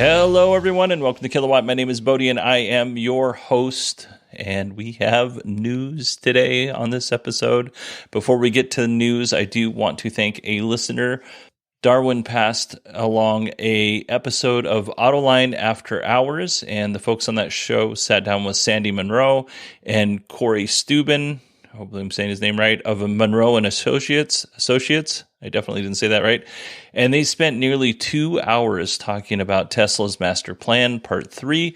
Hello, everyone, and welcome to Kilowatt. My name is Bodie, and I am your host. And we have news today on this episode. Before we get to the news, I do want to thank a listener. Darwin passed along a episode of Autoline After Hours, and the folks on that show sat down with Sandy Monroe and Corey Steuben. Hopefully I'm saying his name right, of Monroe and Associates. I definitely didn't say that right. And they spent nearly 2 hours talking about Tesla's master plan, part 3.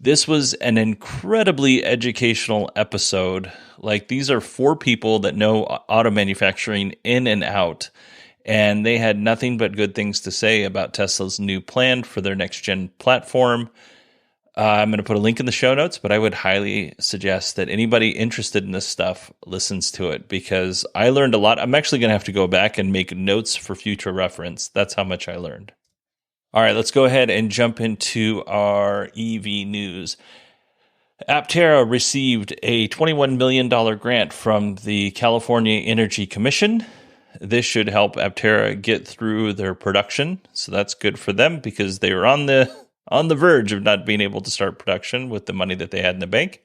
This was an incredibly educational episode. Like, these are 4 people that know auto manufacturing in and out. And they had nothing but good things to say about Tesla's new plan for their next-gen platform. I'm going to put a link in the show notes, but I would highly suggest that anybody interested in this stuff listens to it, because I learned a lot. I'm actually going to have to go back and make notes for future reference. That's how much I learned. All right, let's go ahead and jump into our EV news. Aptera received a $21 million grant from the California Energy Commission. This should help Aptera get through their production, so that's good for them because they were on the verge of not being able to start production with the money that they had in the bank.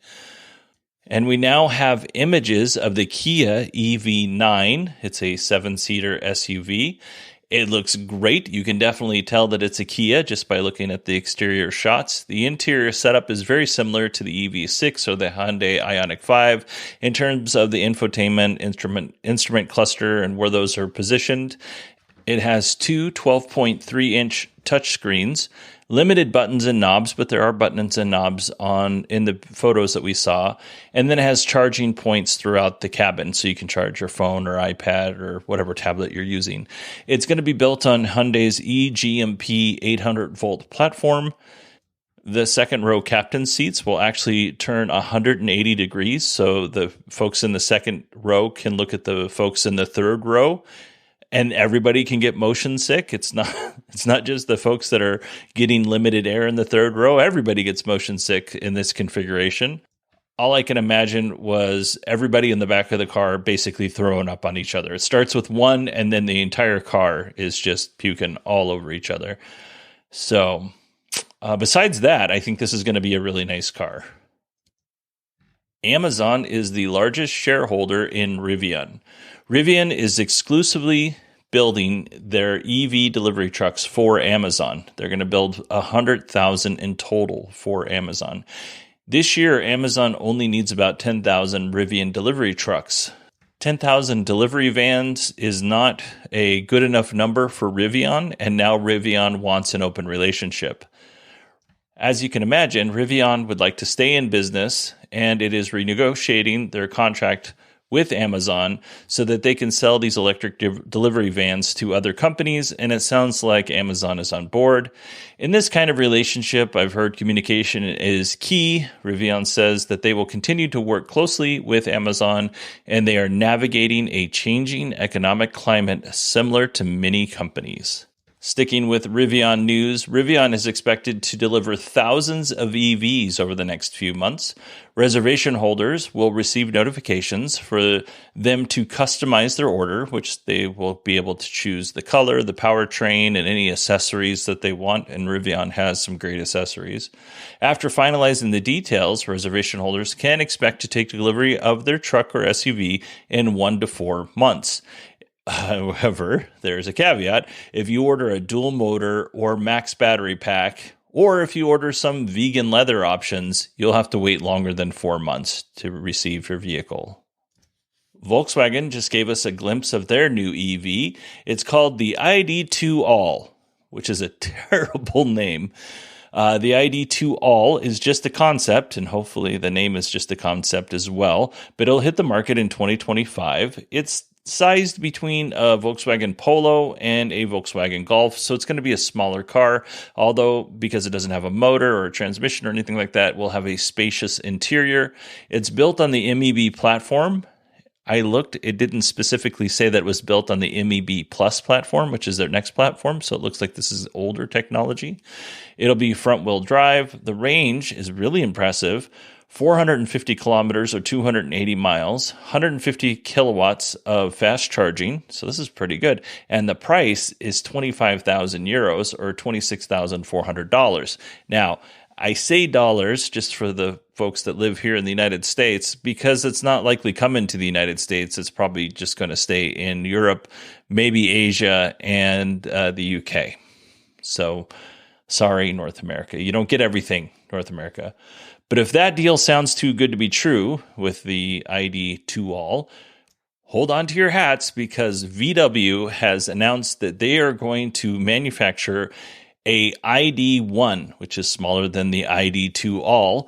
And we now have images of the Kia EV9. It's a 7-seater SUV. It looks great. You can definitely tell that it's a Kia just by looking at the exterior shots. The interior setup is very similar to the EV6 or the Hyundai Ioniq 5 in terms of the infotainment, instrument cluster, and where those are positioned. It has two 12.3-inch touchscreens, limited buttons and knobs, but there are buttons and knobs in the photos that we saw. And then it has charging points throughout the cabin, so you can charge your phone or iPad or whatever tablet you're using. It's going to be built on Hyundai's eGMP 800-volt platform. The second row captain seats will actually turn 180 degrees, so the folks in the second row can look at the folks in the third row. And everybody can get motion sick. It's not just the folks that are getting limited air in the third row. Everybody gets motion sick in this configuration. All I can imagine was everybody in the back of the car basically throwing up on each other. It starts with one, and then the entire car is just puking all over each other. So besides that, I think this is going to be a really nice car. Amazon is the largest shareholder in Rivian. Rivian is exclusively building their EV delivery trucks for Amazon. They're going to build 100,000 in total for Amazon. This year, Amazon only needs about 10,000 Rivian delivery trucks. 10,000 delivery vans is not a good enough number for Rivian, and now Rivian wants an open relationship. As you can imagine, Rivian would like to stay in business, and it is renegotiating their contract with Amazon so that they can sell these electric delivery vans to other companies, and it sounds like Amazon is on board. In this kind of relationship, I've heard communication is key. Rivian says that they will continue to work closely with Amazon, and they are navigating a changing economic climate similar to many companies. Sticking with Rivian news, Rivian is expected to deliver thousands of EVs over the next few months. Reservation holders will receive notifications for them to customize their order, which they will be able to choose the color, the powertrain, and any accessories that they want, and Rivian has some great accessories. After finalizing the details, reservation holders can expect to take delivery of their truck or SUV in 1 to 4 months. However, there's a caveat. If you order a dual motor or max battery pack, or if you order some vegan leather options, you'll have to wait longer than 4 months to receive your vehicle. Volkswagen just gave us a glimpse of their new EV. It's called the ID2 All, which is a terrible name. The ID2 All is just a concept, and hopefully the name is just a concept as well, but it'll hit the market in 2025. It's sized between a Volkswagen Polo and a Volkswagen Golf, so it's going to be a smaller car, although because it doesn't have a motor or a transmission or anything like that, will have a spacious interior. It's built on the MEB platform. I looked, it didn't specifically say that it was built on the MEB Plus platform, which is their next platform, so it looks like this is older technology. It'll be front-wheel drive. The range is really impressive, 450 kilometers or 280 miles, 150 kilowatts of fast charging. So this is pretty good. And the price is 25,000 euros or $26,400. Now, I say dollars just for the folks that live here in the United States because it's not likely coming to the United States. It's probably just going to stay in Europe, maybe Asia, and the UK. So sorry, North America. You don't get everything, North America. But if that deal sounds too good to be true with the ID2All, hold on to your hats because VW has announced that they are going to manufacture a ID1, which is smaller than the ID2All.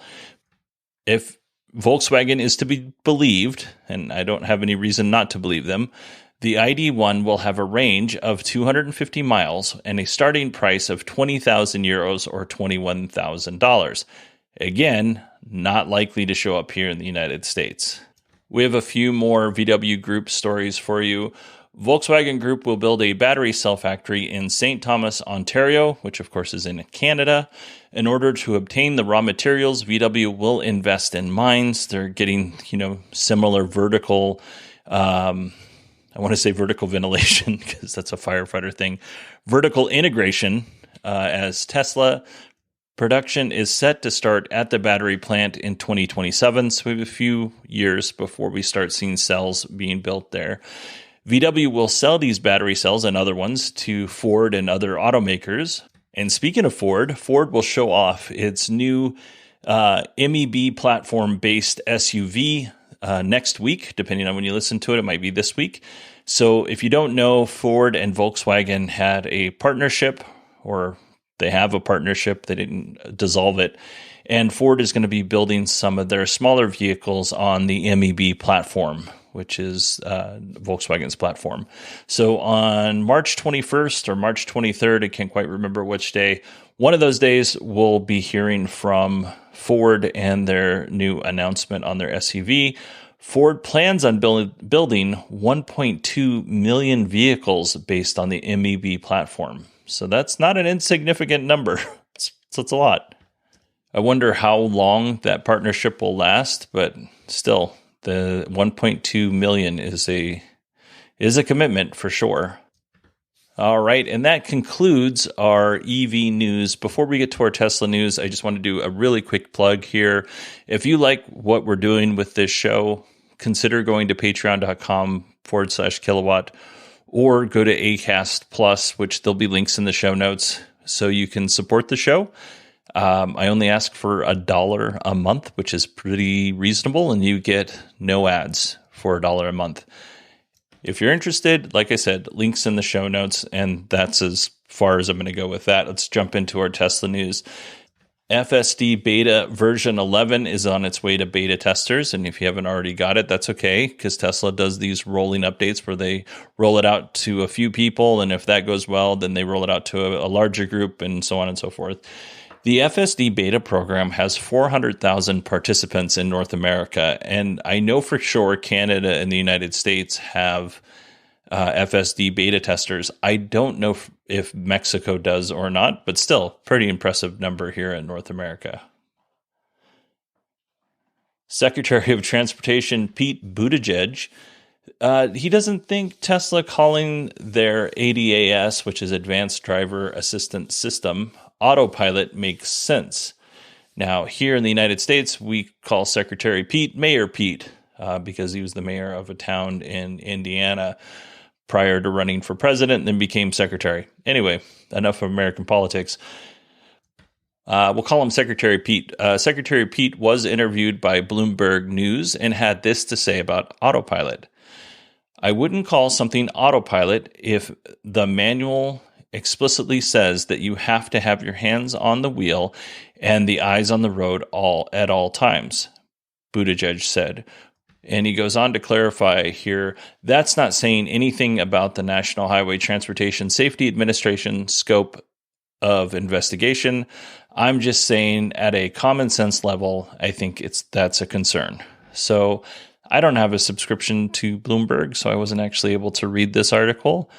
If Volkswagen is to be believed, and I don't have any reason not to believe them, the ID1 will have a range of 250 miles and a starting price of 20,000 euros or $21,000. Again, not likely to show up here in the United States. We have a few more VW Group stories for you. Volkswagen Group will build a battery cell factory in St. Thomas, Ontario, which of course is in Canada. In order to obtain the raw materials, VW will invest in mines. They're getting, similar vertical, I want to say vertical ventilation because that's a firefighter thing, vertical integration as Tesla. Production is set to start at the battery plant in 2027, so we have a few years before we start seeing cells being built there. VW will sell these battery cells and other ones to Ford and other automakers. And speaking of Ford, Ford will show off its new MEB platform-based SUV next week, depending on when you listen to it. It might be this week. So if you don't know, Ford and Volkswagen had a partnership, or they have a partnership. They didn't dissolve it. And Ford is going to be building some of their smaller vehicles on the MEB platform, which is Volkswagen's platform. So on March 21st or March 23rd, I can't quite remember which day, one of those days we'll be hearing from Ford and their new announcement on their SUV. Ford plans on building 1.2 million vehicles based on the MEB platform. So that's not an insignificant number. It's a lot. I wonder how long that partnership will last, but still, the 1.2 million is a commitment for sure. All right, and that concludes our EV news. Before we get to our Tesla news, I just want to do a really quick plug here. If you like what we're doing with this show, consider going to patreon.com/kilowatt or go to Acast Plus, which there'll be links in the show notes so you can support the show. I only ask for $1 a month, which is pretty reasonable, and you get no ads for $1 a month. If you're interested, like I said, links in the show notes, and that's as far as I'm going to go with that. Let's jump into our Tesla news. FSD beta version 11 is on its way to beta testers, and if you haven't already got it, that's okay, because Tesla does these rolling updates where they roll it out to a few people, and if that goes well, then they roll it out to a larger group, and so on and so forth. The FSD beta program has 400,000 participants in North America, and I know for sure Canada and the United States have FSD beta testers. I don't know if Mexico does or not, but still, pretty impressive number here in North America. Secretary of Transportation Pete Buttigieg, he doesn't think Tesla calling their ADAS, which is Advanced Driver Assistance System, autopilot makes sense. Now, here in the United States, we call Secretary Pete Mayor Pete because he was the mayor of a town in Indiana prior to running for president and then became secretary. Anyway, enough of American politics. We'll call him Secretary Pete. Secretary Pete was interviewed by Bloomberg News and had this to say about autopilot. I wouldn't call something autopilot if the manual explicitly says that you have to have your hands on the wheel and the eyes on the road at all times, Buttigieg said. And he goes on to clarify here, that's not saying anything about the National Highway Transportation Safety Administration scope of investigation. I'm just saying at a common sense level, I think that's a concern. So I don't have a subscription to Bloomberg, so I wasn't actually able to read this article.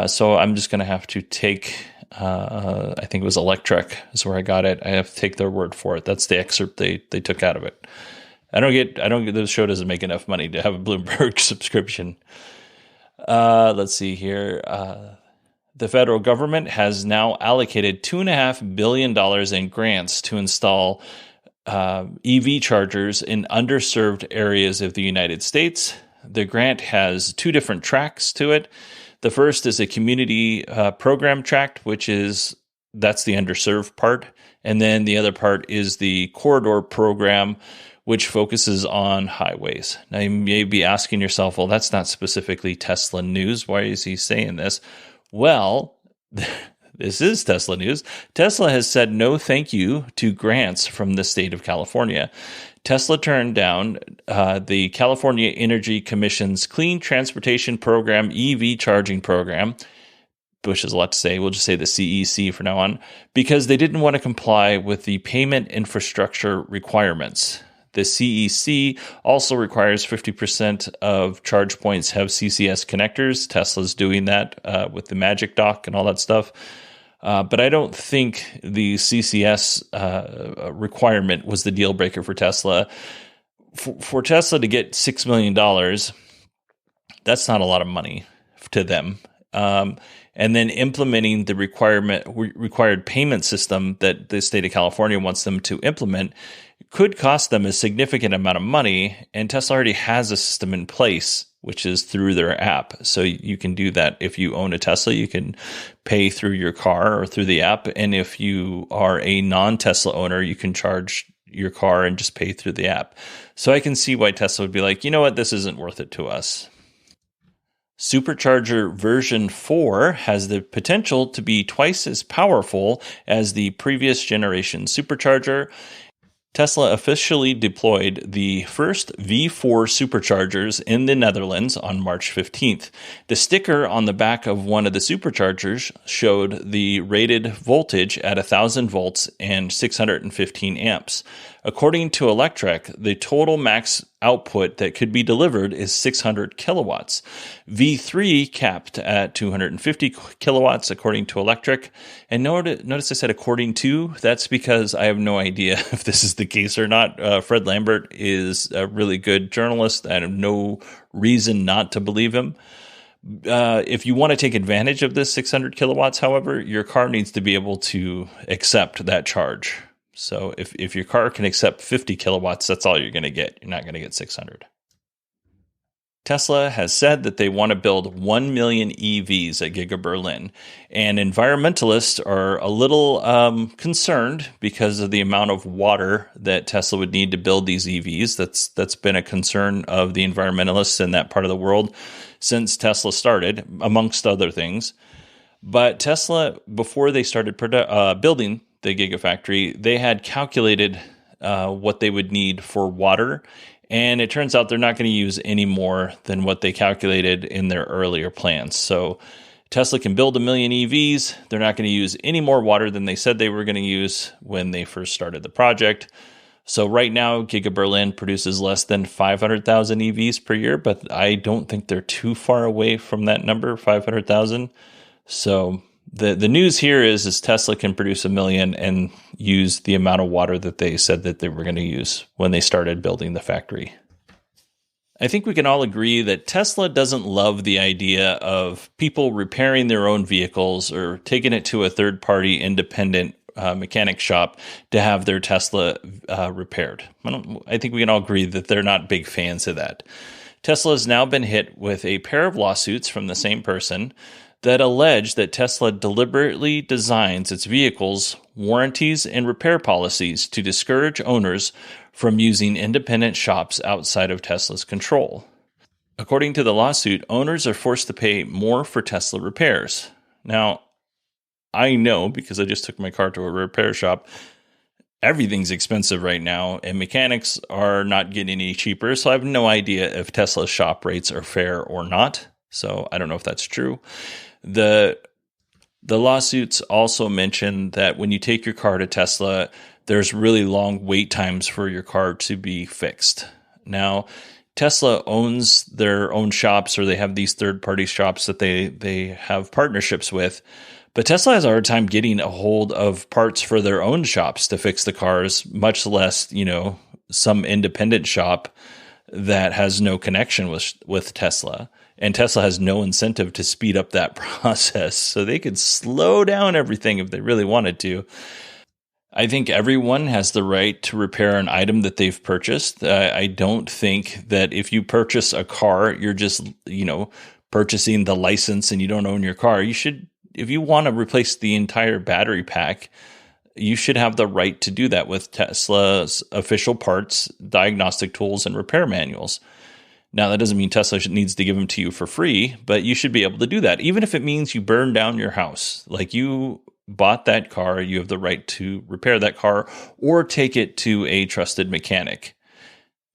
So I'm just going to have to take I think it was Electrek is where I got it. I have to take their word for it. That's the excerpt they took out of it. I don't get the show doesn't make enough money to have a Bloomberg subscription. Let's see here. The federal government has now allocated $2.5 billion in grants to install EV chargers in underserved areas of the United States. The grant has two different tracks to it. The first is a community program track, that's the underserved part. And then the other part is the corridor program, which focuses on highways. Now, you may be asking yourself, well, that's not specifically Tesla news. Why is he saying this? Well, this is Tesla news. Tesla has said no thank you to grants from the state of California. Tesla turned down the California Energy Commission's Clean Transportation Program EV charging program, which is a lot to say. We'll just say the CEC for now on, because they didn't want to comply with the payment infrastructure requirements. The CEC also requires 50% of charge points have CCS connectors. Tesla's doing that with the Magic Dock and all that stuff. But I don't think the CCS requirement was the deal breaker for Tesla. For Tesla to get $6 million, that's not a lot of money to them. And then implementing the required payment system that the state of California wants them to implement could cost them a significant amount of money. And Tesla already has a system in place, which is through their app. So you can do that. If you own a Tesla, you can pay through your car or through the app. And if you are a non-Tesla owner, you can charge your car and just pay through the app. So I can see why Tesla would be like, you know what, this isn't worth it to us. Supercharger version 4 has the potential to be twice as powerful as the previous generation supercharger. Tesla officially deployed the first V4 superchargers in the Netherlands on March 15th. The sticker on the back of one of the superchargers showed the rated voltage at 1,000 volts and 615 amps. According to Electrek, the total max output that could be delivered is 600 kilowatts. V3 capped at 250 kilowatts, according to Electrek. And notice I said according to. That's because I have no idea if this is the case or not. Fred Lambert is a really good journalist. I have no reason not to believe him. If you want to take advantage of this 600 kilowatts, however, your car needs to be able to accept that charge. So if your car can accept 50 kilowatts, that's all you're going to get. You're not going to get 600. Tesla has said that they want to build 1 million EVs at Giga Berlin, and environmentalists are a little concerned because of the amount of water that Tesla would need to build these EVs. That's been a concern of the environmentalists in that part of the world since Tesla started, amongst other things. But Tesla, before they started building the Gigafactory, they had calculated what they would need for water, and it turns out they're not going to use any more than what they calculated in their earlier plans. So Tesla can build 1 million EVs. They're not going to use any more water than they said they were going to use when they first started the project. So right now, Giga Berlin produces less than 500,000 EVs per year, but I don't think they're too far away from that number, 500,000. So the news here is Tesla can produce 1 million and use the amount of water that they said that they were going to use when they started building the factory. I think we can all agree that Tesla doesn't love the idea of people repairing their own vehicles or taking it to a third-party independent mechanic shop to have their Tesla repaired. I think we can all agree that they're not big fans of that. Tesla has now been hit with a pair of lawsuits from the same person that allege that Tesla deliberately designs its vehicles, warranties, and repair policies to discourage owners from using independent shops outside of Tesla's control. According to the lawsuit, owners are forced to pay more for Tesla repairs. Now, I know because I just took my car to a repair shop, everything's expensive right now, and mechanics are not getting any cheaper, so I have no idea if Tesla's shop rates are fair or not. So I don't know if that's true. The lawsuits also mention that when you take your car to Tesla, there's really long wait times for your car to be fixed. Now, Tesla owns their own shops, or they have these third-party shops that they have partnerships with. But Tesla has a hard time getting a hold of parts for their own shops to fix the cars, much less, some independent shop that has no connection with Tesla. And Tesla has no incentive to speed up that process. So they could slow down everything if they really wanted to. I think everyone has the right to repair an item that they've purchased. I don't think that if you purchase a car, you're just, purchasing the license and you don't own your car. You should, if you want to replace the entire battery pack, you should have the right to do that with Tesla's official parts, diagnostic tools, and repair manuals. Now, that doesn't mean Tesla needs to give them to you for free, but you should be able to do that. Even if it means you burn down your house, like you bought that car, you have the right to repair that car or take it to a trusted mechanic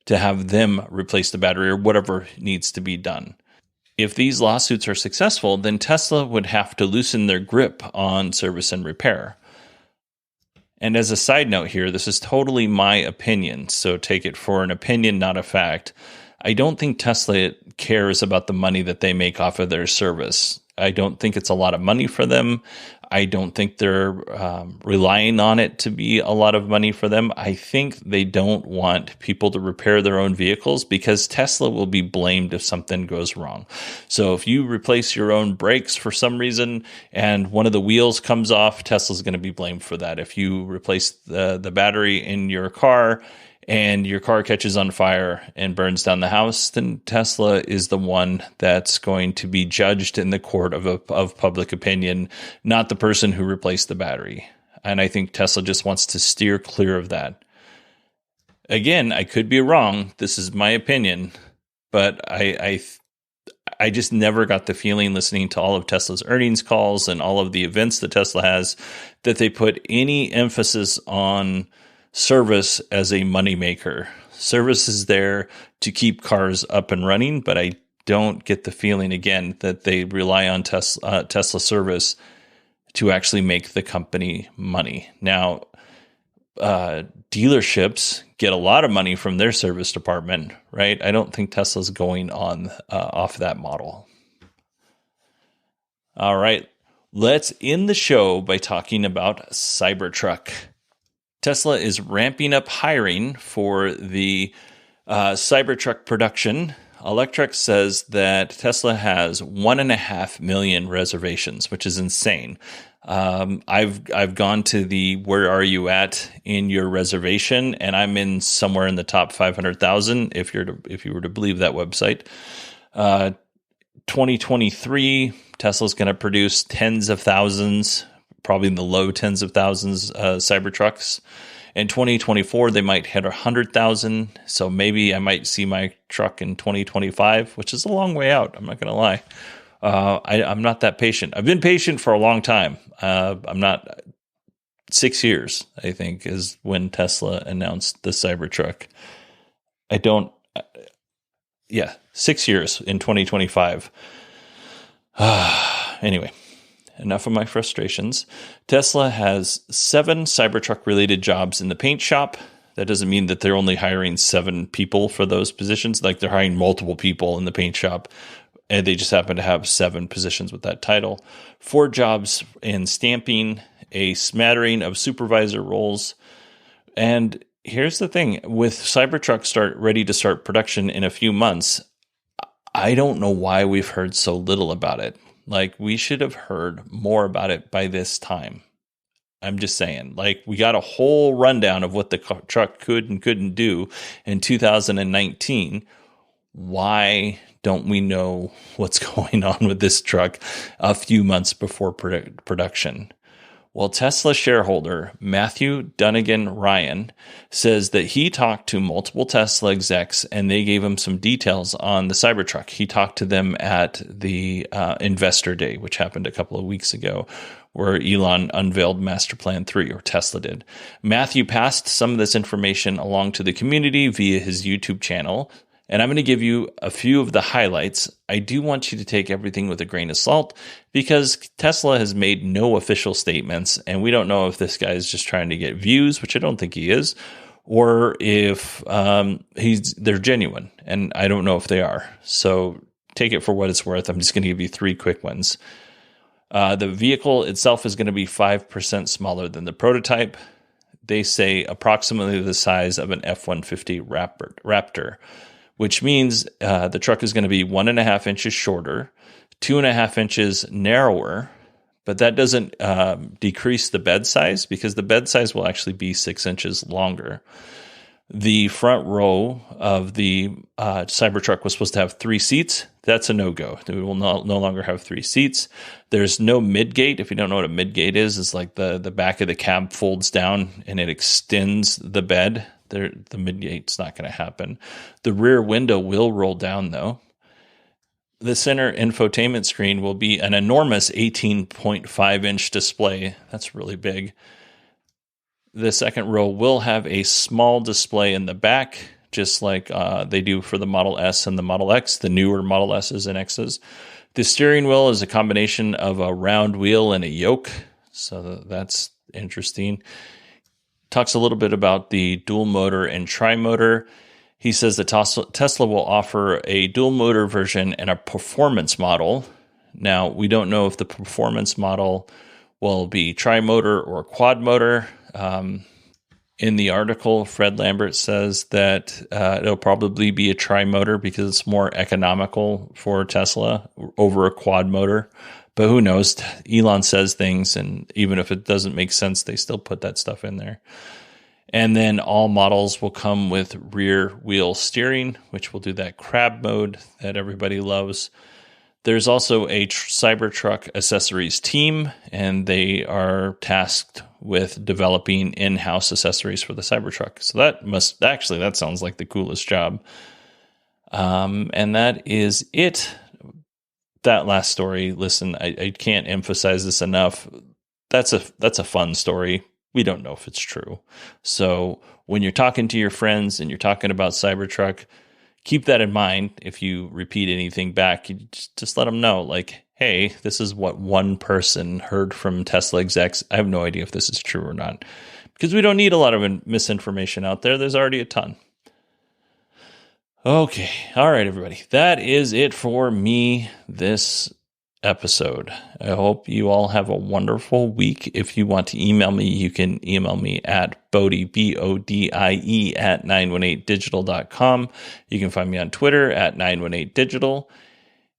to have them replace the battery or whatever needs to be done. If these lawsuits are successful, then Tesla would have to loosen their grip on service and repair. And as a side note here, this is totally my opinion, so take it for an opinion, not a fact. I don't think Tesla cares about the money that they make off of their service. I don't think it's a lot of money for them. I don't think they're relying on it to be a lot of money for them. I think they don't want people to repair their own vehicles because Tesla will be blamed if something goes wrong. So if you replace your own brakes for some reason and one of the wheels comes off, Tesla's going to be blamed for that. If you replace the battery in your car and your car catches on fire and burns down the house, then Tesla is the one that's going to be judged in the court of public opinion, not the person who replaced the battery. And I think Tesla just wants to steer clear of that. Again, I could be wrong. This is my opinion, but I just never got the feeling listening to all of Tesla's earnings calls and all of the events that Tesla has that they put any emphasis on service as a moneymaker. Service is there to keep cars up and running, but I don't get the feeling, again, that they rely on Tesla service to actually make the company money. Now, dealerships get a lot of money from their service department, right? I don't think Tesla's going on off that model. All right, let's end the show by talking about Cybertruck. Tesla is ramping up hiring for the Cybertruck production. Electrek says that Tesla has 1.5 million reservations, which is insane. I've gone to the where are you at in your reservation, and I'm in somewhere in the top 500,000 if you were to believe that website. 2023, Tesla's going to produce tens of thousands, probably in the low tens of thousands Cybertrucks. In 2024, they might hit 100,000. So maybe I might see my truck in 2025, which is a long way out. I'm not going to lie. I'm not that patient. I've been patient for a long time. I'm not 6 years, I think, is when Tesla announced the Cybertruck. 6 years in 2025. Anyway. Enough of my frustrations. Tesla has 7 Cybertruck-related jobs in the paint shop. That doesn't mean that they're only hiring 7 people for those positions. Like they're hiring multiple people in the paint shop, and they just happen to have 7 positions with that title. 4 jobs in stamping, a smattering of supervisor roles. And here's the thing. With Cybertruck ready to start production in a few months, I don't know why we've heard so little about it. Like, we should have heard more about it by this time. I'm just saying, like, we got a whole rundown of what the truck could and couldn't do in 2019. Why don't we know what's going on with this truck a few months before production? Well, Tesla shareholder Matthew Dunnigan Ryan says that he talked to multiple Tesla execs and they gave him some details on the Cybertruck. He talked to them at the Investor Day, which happened a couple of weeks ago, where Elon unveiled Master Plan 3, or Tesla did. Matthew passed some of this information along to the community via his YouTube channel, and I'm going to give you a few of the highlights. I do want you to take everything with a grain of salt because Tesla has made no official statements, and we don't know if this guy is just trying to get views, which I don't think he is, or if they're genuine, and I don't know if they are. So take it for what it's worth. I'm just going to give you 3 quick ones. The vehicle itself is going to be 5% smaller than the prototype. They say approximately the size of an F-150 Raptor, which means the truck is going to be 1.5 inches shorter, 2.5 inches narrower, but that doesn't decrease the bed size because the bed size will actually be 6 inches longer. The front row of the Cybertruck was supposed to have 3 seats. That's a no-go. We will no longer have 3 seats. There's no midgate. If you don't know what a midgate is, it's like the back of the cab folds down and it extends the bed. The midgate's not going to happen. The rear window will roll down, though. The center infotainment screen will be an enormous 18.5-inch display. That's really big. The second row will have a small display in the back, just like they do for the Model S and the Model X, the newer Model S's and X's. The steering wheel is a combination of a round wheel and a yoke, so that's interesting. Talks a little bit about the dual motor and tri-motor. He says that Tesla will offer a dual motor version and a performance model. Now, we don't know if the performance model will be tri-motor or quad motor. In the article, Fred Lambert says that it'll probably be a tri-motor because it's more economical for Tesla over a quad motor. But who knows? Elon says things, and even if it doesn't make sense, they still put that stuff in there. And then all models will come with rear wheel steering, which will do that crab mode that everybody loves. There's also a Cybertruck accessories team, and they are tasked with developing in-house accessories for the Cybertruck. So that sounds like the coolest job. And that is it. That last story, listen, I can't emphasize this enough. That's a fun story. We don't know if it's true. So when you're talking to your friends and you're talking about Cybertruck, keep that in mind. If you repeat anything back, you just let them know, like, hey, this is what one person heard from Tesla execs. I have no idea if this is true or not, because we don't need a lot of misinformation out there. There's already a ton. Okay. All right, everybody. That is it for me this episode. I hope you all have a wonderful week. If you want to email me, you can email me at Bodie, BODIE at 918digital.com. You can find me on Twitter at 918digital.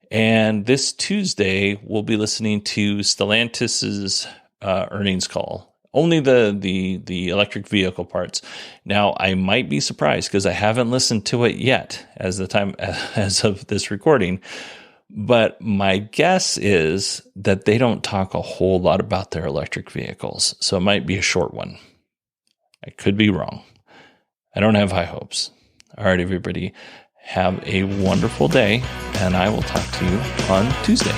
And this Tuesday, we'll be listening to Stellantis's earnings call. Only the electric vehicle parts. Now, I might be surprised because I haven't listened to it yet as of this recording. But my guess is that they don't talk a whole lot about their electric vehicles. So it might be a short one. I could be wrong. I don't have high hopes. All right, everybody. Have a wonderful day, and I will talk to you on Tuesday.